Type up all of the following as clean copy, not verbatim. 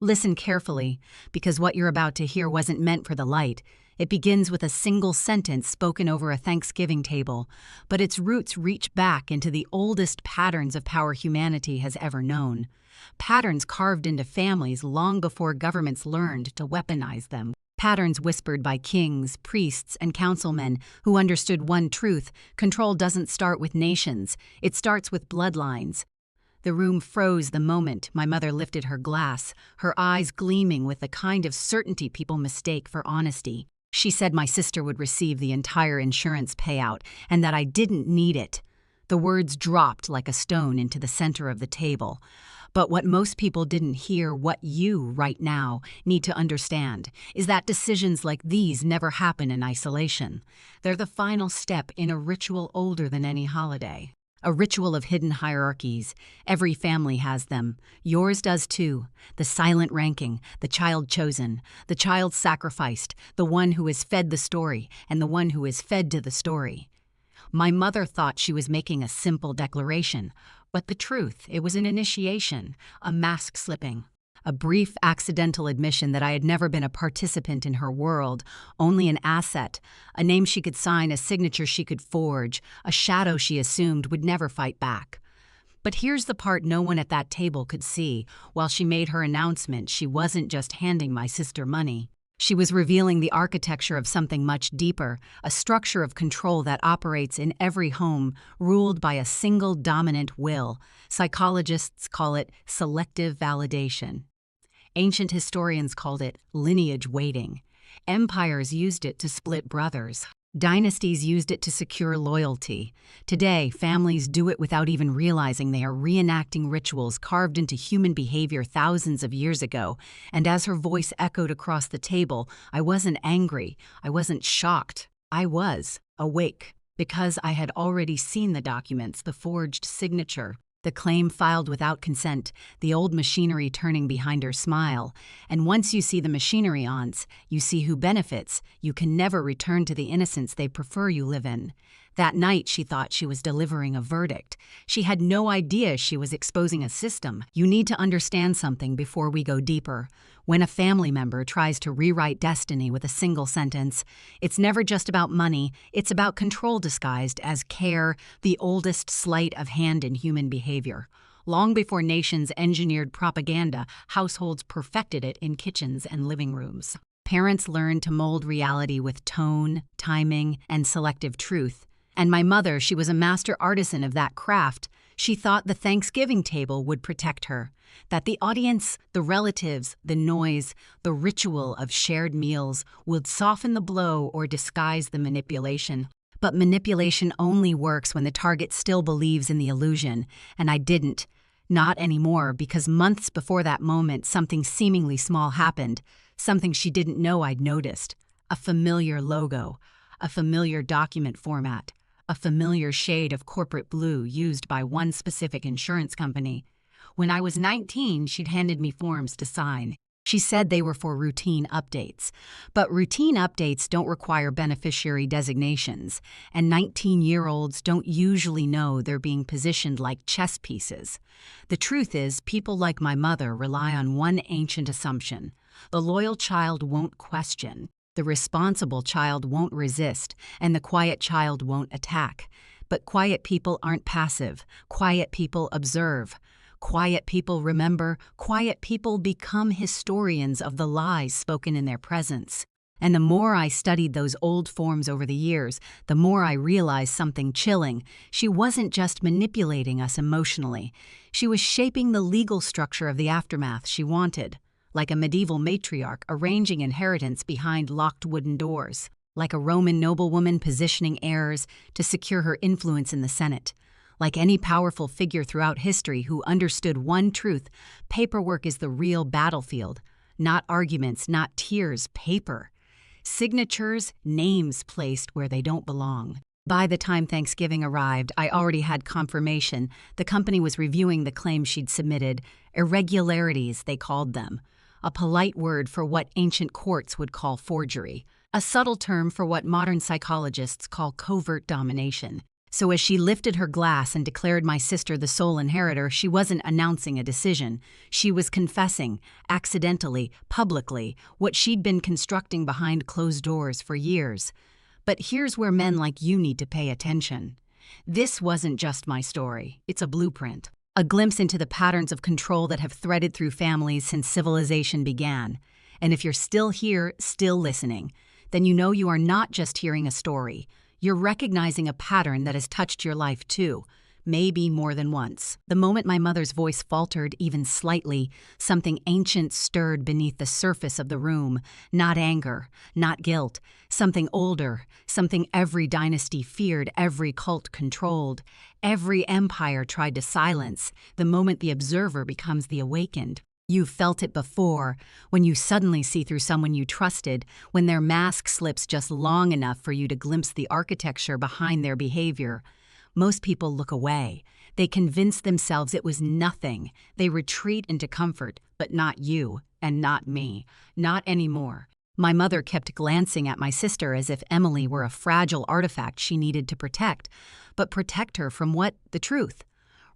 Listen carefully, because what you're about to hear wasn't meant for the light. It begins with a single sentence spoken over a Thanksgiving table, but its roots reach back into the oldest patterns of power humanity has ever known. Patterns carved into families long before governments learned to weaponize them. Patterns whispered by kings, priests, and councilmen who understood one truth: control doesn't start with nations, it starts with bloodlines. The room froze the moment my mother lifted her glass, her eyes gleaming with the kind of certainty people mistake for honesty. She said my sister would receive the entire insurance payout and that I didn't need it. The words dropped like a stone into the center of the table. But what most people didn't hear, what you, right now, need to understand, is that decisions like these never happen in isolation. They're the final step in a ritual older than any holiday. A ritual of hidden hierarchies. Every family has them. Yours does too. The silent ranking, the child chosen, the child sacrificed, the one who is fed the story, and the one who is fed to the story. My mother thought she was making a simple declaration, but the truth, it was an initiation, a mask slipping. A brief accidental admission that I had never been a participant in her world, only an asset, a name she could sign, a signature she could forge, a shadow she assumed would never fight back. But here's the part no one at that table could see. While she made her announcement, she wasn't just handing my sister money. She was revealing the architecture of something much deeper, a structure of control that operates in every home, ruled by a single dominant will. Psychologists call it selective validation. Ancient historians called it lineage weighting. Empires used it to split brothers. Dynasties used it to secure loyalty. Today, families do it without even realizing they are reenacting rituals carved into human behavior thousands of years ago. And as her voice echoed across the table, I wasn't angry. I wasn't shocked. I was awake, because I had already seen the documents, the forged signature, the claim filed without consent, the old machinery turning behind her smile. And once you see the machinery, aunts, you see who benefits. You can never return to the innocence they prefer you live in. That night, she thought she was delivering a verdict. She had no idea she was exposing a system. You need to understand something before we go deeper. When a family member tries to rewrite destiny with a single sentence, it's never just about money, it's about control disguised as care, the oldest sleight of hand in human behavior. Long before nations engineered propaganda, households perfected it in kitchens and living rooms. Parents learned to mold reality with tone, timing, and selective truth. And my mother, she was a master artisan of that craft. She thought the Thanksgiving table would protect her, that the audience, the relatives, the noise, the ritual of shared meals would soften the blow or disguise the manipulation. But manipulation only works when the target still believes in the illusion, and I didn't. Not anymore, because months before that moment, something seemingly small happened, something she didn't know I'd noticed. A familiar logo, a familiar document format, a familiar shade of corporate blue used by one specific insurance company. When I was 19, she'd handed me forms to sign. She said they were for routine updates. But routine updates don't require beneficiary designations, and 19-year-olds don't usually know they're being positioned like chess pieces. The truth is, people like my mother rely on one ancient assumption: the loyal child won't question. The responsible child won't resist, and the quiet child won't attack. But quiet people aren't passive. Quiet people observe. Quiet people remember. Quiet people become historians of the lies spoken in their presence. And the more I studied those old forms over the years, the more I realized something chilling. She wasn't just manipulating us emotionally. She was shaping the legal structure of the aftermath she wanted. Like a medieval matriarch arranging inheritance behind locked wooden doors, like a Roman noblewoman positioning heirs to secure her influence in the Senate, like any powerful figure throughout history who understood one truth: paperwork is the real battlefield, not arguments, not tears, paper. Signatures, names placed where they don't belong. By the time Thanksgiving arrived, I already had confirmation. The company was reviewing the claims she'd submitted. Irregularities, they called them. A polite word for what ancient courts would call forgery. A subtle term for what modern psychologists call covert domination. So as she lifted her glass and declared my sister the sole inheritor, she wasn't announcing a decision. She was confessing, accidentally, publicly, what she'd been constructing behind closed doors for years. But here's where men like you need to pay attention. This wasn't just my story. It's a blueprint. A glimpse into the patterns of control that have threaded through families since civilization began. And if you're still here, still listening, then you know you are not just hearing a story. You're recognizing a pattern that has touched your life too, maybe more than once. The moment my mother's voice faltered even slightly, something ancient stirred beneath the surface of the room. Not anger, not guilt, something older, something every dynasty feared, every cult controlled, every empire tried to silence. The moment the observer becomes the awakened. You've felt it before, when you suddenly see through someone you trusted, when their mask slips just long enough for you to glimpse the architecture behind their behavior. Most people look away. They convince themselves it was nothing. They retreat into comfort, but not you, and not me. Not anymore. My mother kept glancing at my sister as if Emily were a fragile artifact she needed to protect. But protect her from what? The truth.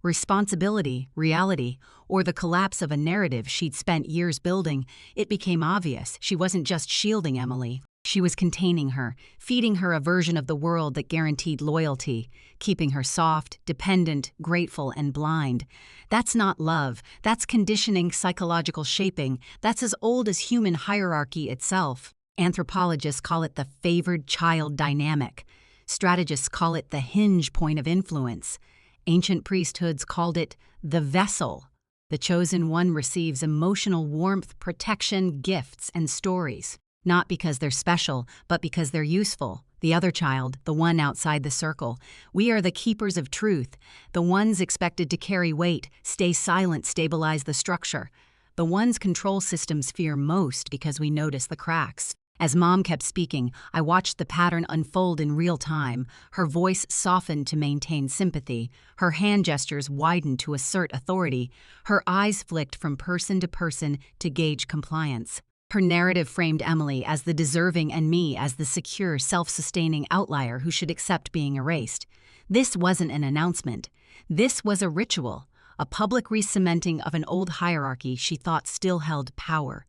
Responsibility, reality, or the collapse of a narrative she'd spent years building. It became obvious she wasn't just shielding Emily. She was containing her, feeding her a version of the world that guaranteed loyalty, keeping her soft, dependent, grateful, and blind. That's not love. That's conditioning, psychological shaping. That's as old as human hierarchy itself. Anthropologists call it the favored child dynamic. Strategists call it the hinge point of influence. Ancient priesthoods called it the vessel. The chosen one receives emotional warmth, protection, gifts, and stories. Not because they're special, but because they're useful. The other child, the one outside the circle. We are the keepers of truth, the ones expected to carry weight, stay silent, stabilize the structure. The ones control systems fear most because we notice the cracks. As Mom kept speaking, I watched the pattern unfold in real time. Her voice softened to maintain sympathy. Her hand gestures widened to assert authority. Her eyes flicked from person to person to gauge compliance. Her narrative framed Emily as the deserving and me as the secure, self-sustaining outlier who should accept being erased. This wasn't an announcement. This was a ritual, a public re-cementing of an old hierarchy she thought still held power.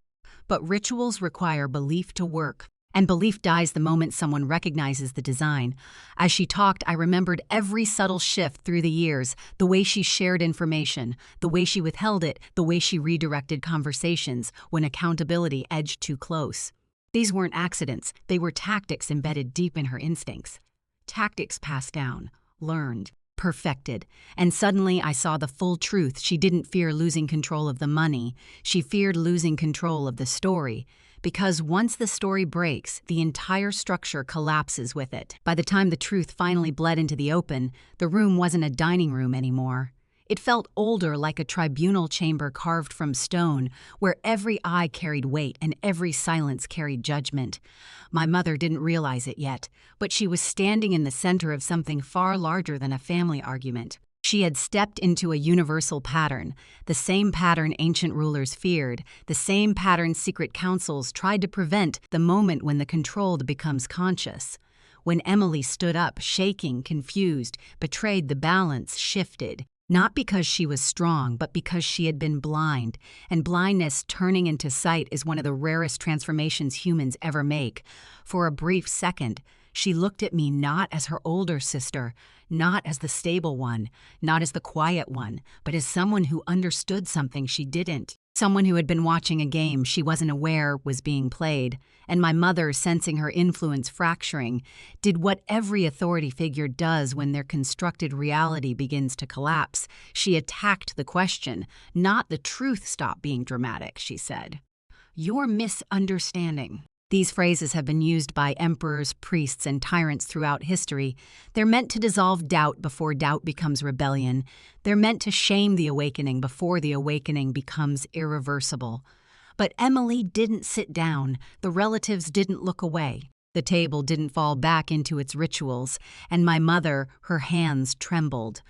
But rituals require belief to work, and belief dies the moment someone recognizes the design. As she talked, I remembered every subtle shift through the years, the way she shared information, the way she withheld it, the way she redirected conversations when accountability edged too close. These weren't accidents, they were tactics embedded deep in her instincts. Tactics passed down, learned, perfected, and suddenly I saw the full truth. She didn't fear losing control of the money, she feared losing control of the story. Because once the story breaks, the entire structure collapses with it. By the time the truth finally bled into the open, the room wasn't a dining room anymore. It felt older, like a tribunal chamber carved from stone, where every eye carried weight and every silence carried judgment. My mother didn't realize it yet, but she was standing in the center of something far larger than a family argument. She had stepped into a universal pattern, the same pattern ancient rulers feared, the same pattern secret councils tried to prevent, the moment when the controlled becomes conscious. When Emily stood up, shaking, confused, betrayed, the balance shifted. Not because she was strong, but because she had been blind, and blindness turning into sight is one of the rarest transformations humans ever make. For a brief second, she looked at me not as her older sister, not as the stable one, not as the quiet one, but as someone who understood something she didn't. Someone who had been watching a game she wasn't aware was being played, and my mother, sensing her influence fracturing, did what every authority figure does when their constructed reality begins to collapse. She attacked the question, not the truth. Stop being dramatic, she said. You're misunderstanding. These phrases have been used by emperors, priests, and tyrants throughout history. They're meant to dissolve doubt before doubt becomes rebellion. They're meant to shame the awakening before the awakening becomes irreversible. But Emily didn't sit down. The relatives didn't look away. The table didn't fall back into its rituals. And my mother, her hands trembled.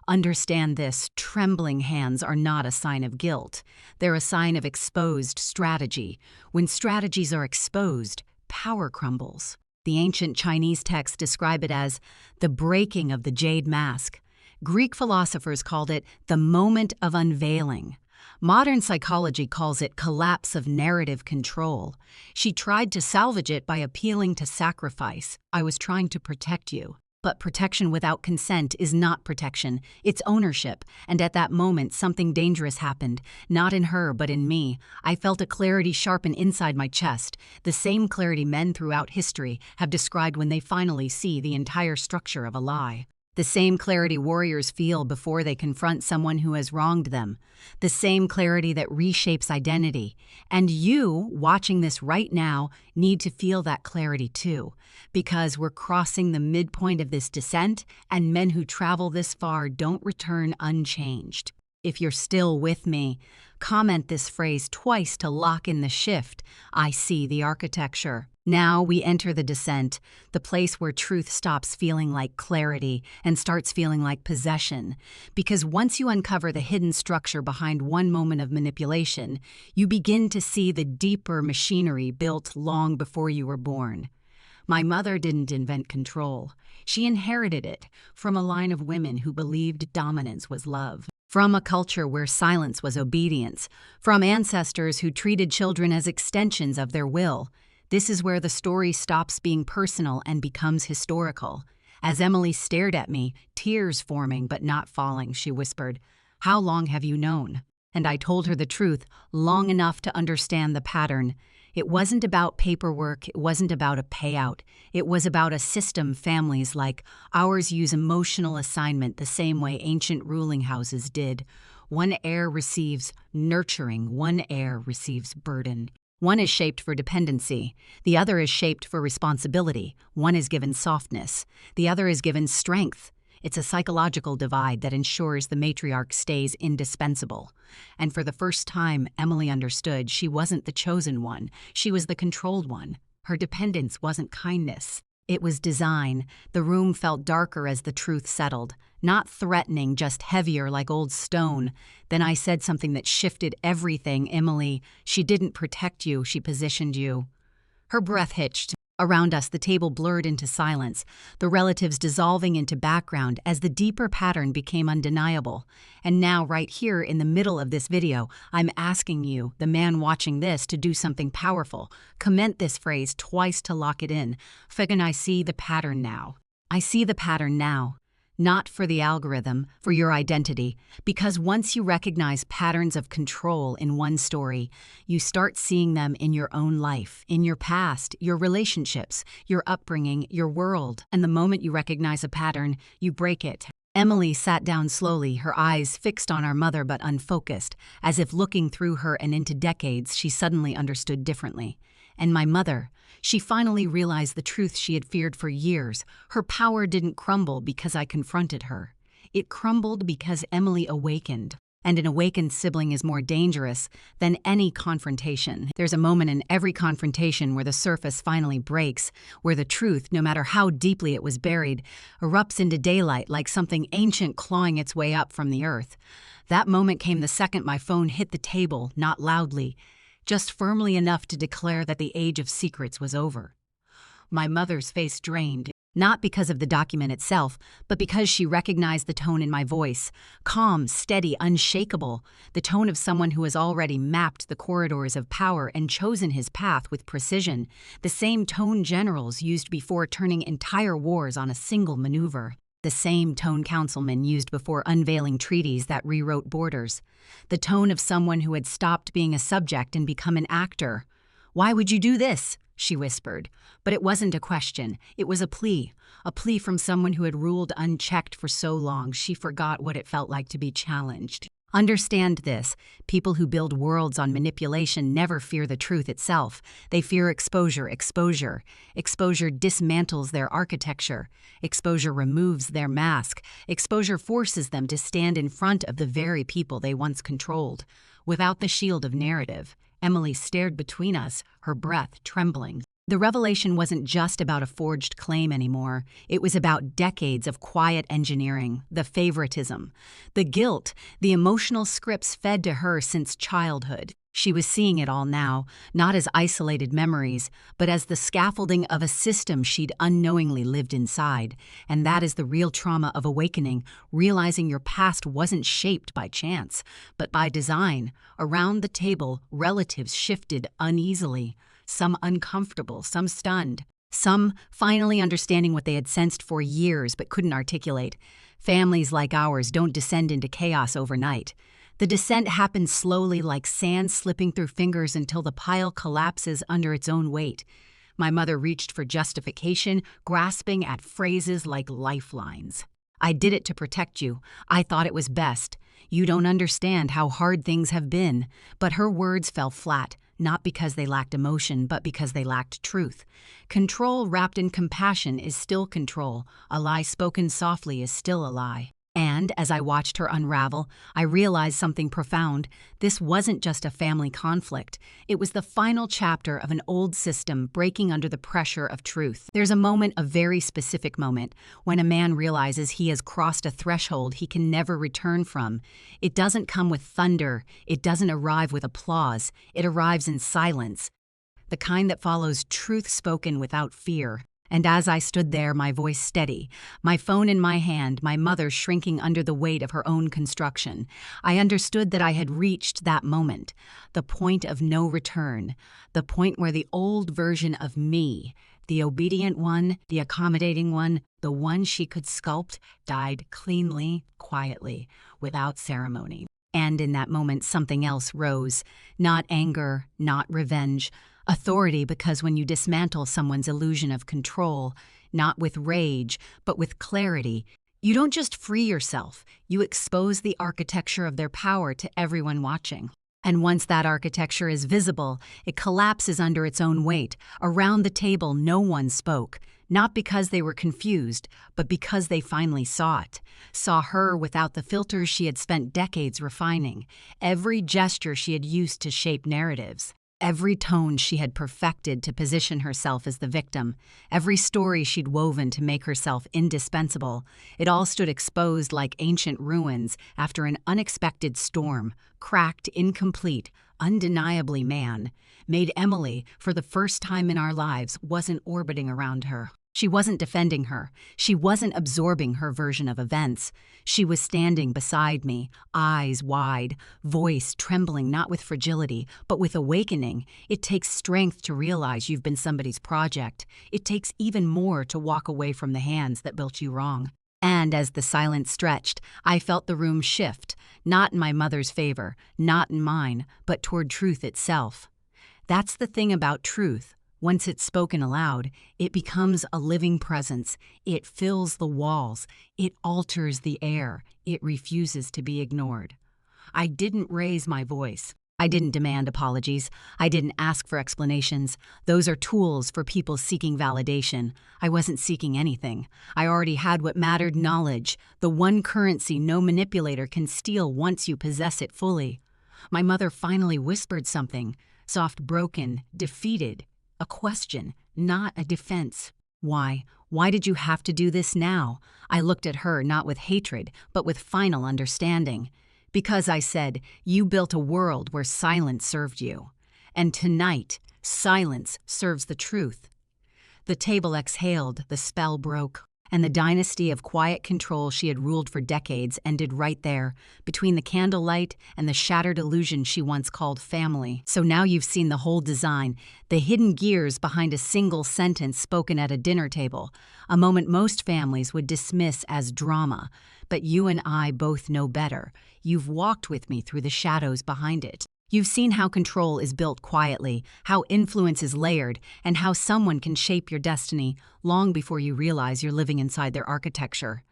Understand this, trembling hands are not a sign of guilt. They're a sign of exposed strategy. When strategies are exposed, power crumbles. The ancient Chinese texts describe it as the breaking of the jade mask. Greek philosophers called it the moment of unveiling. Modern psychology calls it collapse of narrative control. She tried to salvage it by appealing to sacrifice. I was trying to protect you. But protection without consent is not protection, it's ownership. And at that moment, something dangerous happened. Not in her, but in me. I felt a clarity sharpen inside my chest, the same clarity men throughout history have described when they finally see the entire structure of a lie. The same clarity warriors feel before they confront someone who has wronged them. The same clarity that reshapes identity. And you, watching this right now, need to feel that clarity too. Because we're crossing the midpoint of this descent, and men who travel this far don't return unchanged. If you're still with me, comment this phrase twice to lock in the shift. I see the architecture. Now we enter the descent, the place where truth stops feeling like clarity and starts feeling like possession. Because once you uncover the hidden structure behind one moment of manipulation, you begin to see the deeper machinery built long before you were born. My mother didn't invent control. She inherited it from a line of women who believed dominance was love. From a culture where silence was obedience. From ancestors who treated children as extensions of their will. This is where the story stops being personal and becomes historical. As Emily stared at me, tears forming but not falling, she whispered, "How long have you known?" And I told her the truth, long enough to understand the pattern. It wasn't about paperwork, it wasn't about a payout. It was about a system families like ours use emotional assignment the same way ancient ruling houses did. One heir receives nurturing, one heir receives burden. One is shaped for dependency, the other is shaped for responsibility. One is given softness, the other is given strength. It's a psychological divide that ensures the matriarch stays indispensable. And for the first time, Emily understood she wasn't the chosen one, she was the controlled one. Her dependence wasn't kindness. It was design. The room felt darker as the truth settled. Not threatening, just heavier like old stone. Then I said something that shifted everything. Emily, she didn't protect you, she positioned you. Her breath hitched. Around us, the table blurred into silence, the relatives dissolving into background as the deeper pattern became undeniable. And now, right here in the middle of this video, I'm asking you, the man watching this, to do something powerful. Comment this phrase twice to lock it in. Fucking I see the pattern now. I see the pattern now. Not for the algorithm, for your identity. Because once you recognize patterns of control in one story, you start seeing them in your own life, in your past, your relationships, your upbringing, your world. And the moment you recognize a pattern, you break it. Emily sat down slowly, her eyes fixed on our mother but unfocused, as if looking through her and into decades she suddenly understood differently. And my mother, she finally realized the truth she had feared for years. Her power didn't crumble because I confronted her. It crumbled because Emily awakened. And an awakened sibling is more dangerous than any confrontation. There's a moment in every confrontation where the surface finally breaks, where the truth, no matter how deeply it was buried, erupts into daylight like something ancient clawing its way up from the earth. That moment came the second my phone hit the table, not loudly, just firmly enough to declare that the age of secrets was over. My mother's face drained, not because of the document itself, but because she recognized the tone in my voice. Calm, steady, unshakable. The tone of someone who has already mapped the corridors of power and chosen his path with precision. The same tone generals used before turning entire wars on a single maneuver. The same tone councilmen used before unveiling treaties that rewrote borders. The tone of someone who had stopped being a subject and become an actor. "Why would you do this?" she whispered. But it wasn't a question. It was a plea from someone who had ruled unchecked for so long she forgot what it felt like to be challenged. Understand this. People who build worlds on manipulation never fear the truth itself. They fear exposure. Exposure dismantles their architecture. Exposure removes their mask. Exposure forces them to stand in front of the very people they once controlled. Without the shield of narrative, Emily stared between us, her breath trembling. The revelation wasn't just about a forged claim anymore. It was about decades of quiet engineering, the favoritism, the guilt, the emotional scripts fed to her since childhood. She was seeing it all now, not as isolated memories, but as the scaffolding of a system she'd unknowingly lived inside. And that is the real trauma of awakening, realizing your past wasn't shaped by chance, but by design. Around the table, relatives shifted uneasily, some uncomfortable, some stunned, some finally understanding what they had sensed for years but couldn't articulate. Families like ours don't descend into chaos overnight. The descent happens slowly, like sand slipping through fingers until the pile collapses under its own weight. My mother reached for justification, grasping at phrases like lifelines. "I did it to protect you. I thought it was best. You don't understand how hard things have been." But her words fell flat, not because they lacked emotion, but because they lacked truth. Control wrapped in compassion is still control. A lie spoken softly is still a lie. And as I watched her unravel, I realized something profound. This wasn't just a family conflict. It was the final chapter of an old system breaking under the pressure of truth. There's a moment, a very specific moment, when a man realizes he has crossed a threshold he can never return from. It doesn't come with thunder. It doesn't arrive with applause. It arrives in silence, the kind that follows truth spoken without fear. And as I stood there, my voice steady, my phone in my hand, my mother shrinking under the weight of her own construction, I understood that I had reached that moment, the point of no return, the point where the old version of me, the obedient one, the accommodating one, the one she could sculpt, died cleanly, quietly, without ceremony. And in that moment, something else rose, not anger, not revenge, authority, because when you dismantle someone's illusion of control, not with rage, but with clarity, you don't just free yourself, you expose the architecture of their power to everyone watching. And once that architecture is visible, it collapses under its own weight. Around the table, no one spoke, not because they were confused, but because they finally saw it. Saw her without the filters she had spent decades refining, every gesture she had used to shape narratives. Every tone she had perfected to position herself as the victim, every story she'd woven to make herself indispensable, it all stood exposed like ancient ruins after an unexpected storm, cracked, incomplete, undeniably man, made Emily, for the first time in our lives, wasn't orbiting around her. She wasn't defending her. She wasn't absorbing her version of events. She was standing beside me, eyes wide, voice trembling not with fragility, but with awakening. It takes strength to realize you've been somebody's project. It takes even more to walk away from the hands that built you wrong. And as the silence stretched, I felt the room shift, not in my mother's favor, not in mine, but toward truth itself. That's the thing about truth. Once it's spoken aloud, it becomes a living presence. It fills the walls. It alters the air. It refuses to be ignored. I didn't raise my voice. I didn't demand apologies. I didn't ask for explanations. Those are tools for people seeking validation. I wasn't seeking anything. I already had what mattered: knowledge, the one currency no manipulator can steal once you possess it fully. My mother finally whispered something, soft, broken, defeated. A question, not a defense. Why? Why did you have to do this now? I looked at her not with hatred, but with final understanding. Because, I said, you built a world where silence served you. And tonight, silence serves the truth. The table exhaled, the spell broke, and the dynasty of quiet control she had ruled for decades ended right there, between the candlelight and the shattered illusion she once called family. So now you've seen the whole design, the hidden gears behind a single sentence spoken at a dinner table, a moment most families would dismiss as drama. But you and I both know better. You've walked with me through the shadows behind it. You've seen how control is built quietly, how influence is layered, and how someone can shape your destiny long before you realize you're living inside their architecture.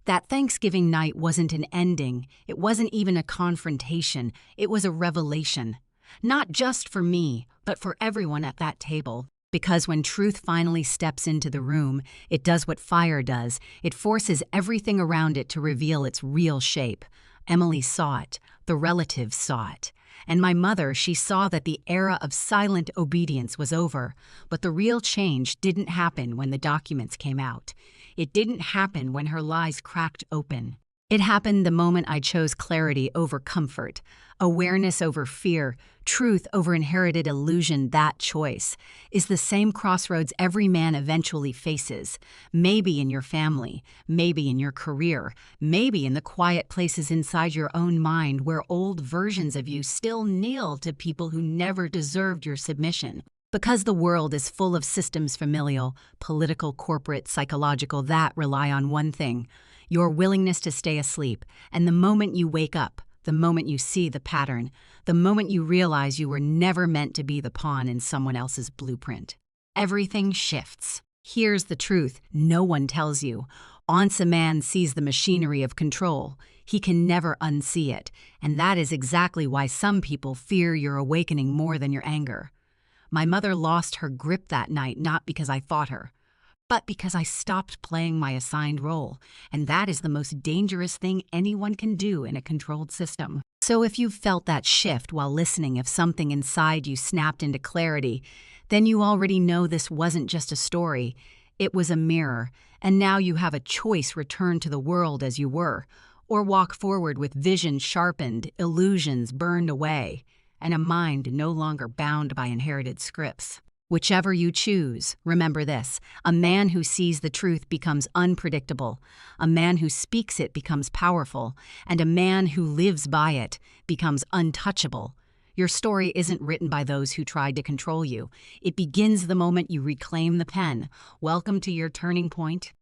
That Thanksgiving night wasn't an ending. It wasn't even a confrontation. It was a revelation. Not just for me, but for everyone at that table. Because when truth finally steps into the room, it does what fire does. It forces everything around it to reveal its real shape. Emily saw it. The relatives saw it. And my mother, she saw that the era of silent obedience was over. But the real change didn't happen when the documents came out. It didn't happen when her lies cracked open. It happened the moment I chose clarity over comfort, awareness over fear, truth over inherited illusion. That choice is the same crossroads every man eventually faces, maybe in your family, maybe in your career, maybe in the quiet places inside your own mind where old versions of you still kneel to people who never deserved your submission. Because the world is full of systems, familial, political, corporate, psychological, that rely on one thing: your willingness to stay asleep. And the moment you wake up, the moment you see the pattern, the moment you realize you were never meant to be the pawn in someone else's blueprint, everything shifts. Here's the truth no one tells you. Once a man sees the machinery of control, he can never unsee it. And that is exactly why some people fear your awakening more than your anger. My mother lost her grip that night not because I fought her, but because I stopped playing my assigned role, and that is the most dangerous thing anyone can do in a controlled system. So if you've felt that shift while listening, if something inside you snapped into clarity, then you already know this wasn't just a story, it was a mirror, and now you have a choice: return to the world as you were, or walk forward with vision sharpened, illusions burned away, and a mind no longer bound by inherited scripts. Whichever you choose, remember this: a man who sees the truth becomes unpredictable, a man who speaks it becomes powerful, and a man who lives by it becomes untouchable. Your story isn't written by those who tried to control you. It begins the moment you reclaim the pen. Welcome to your turning point.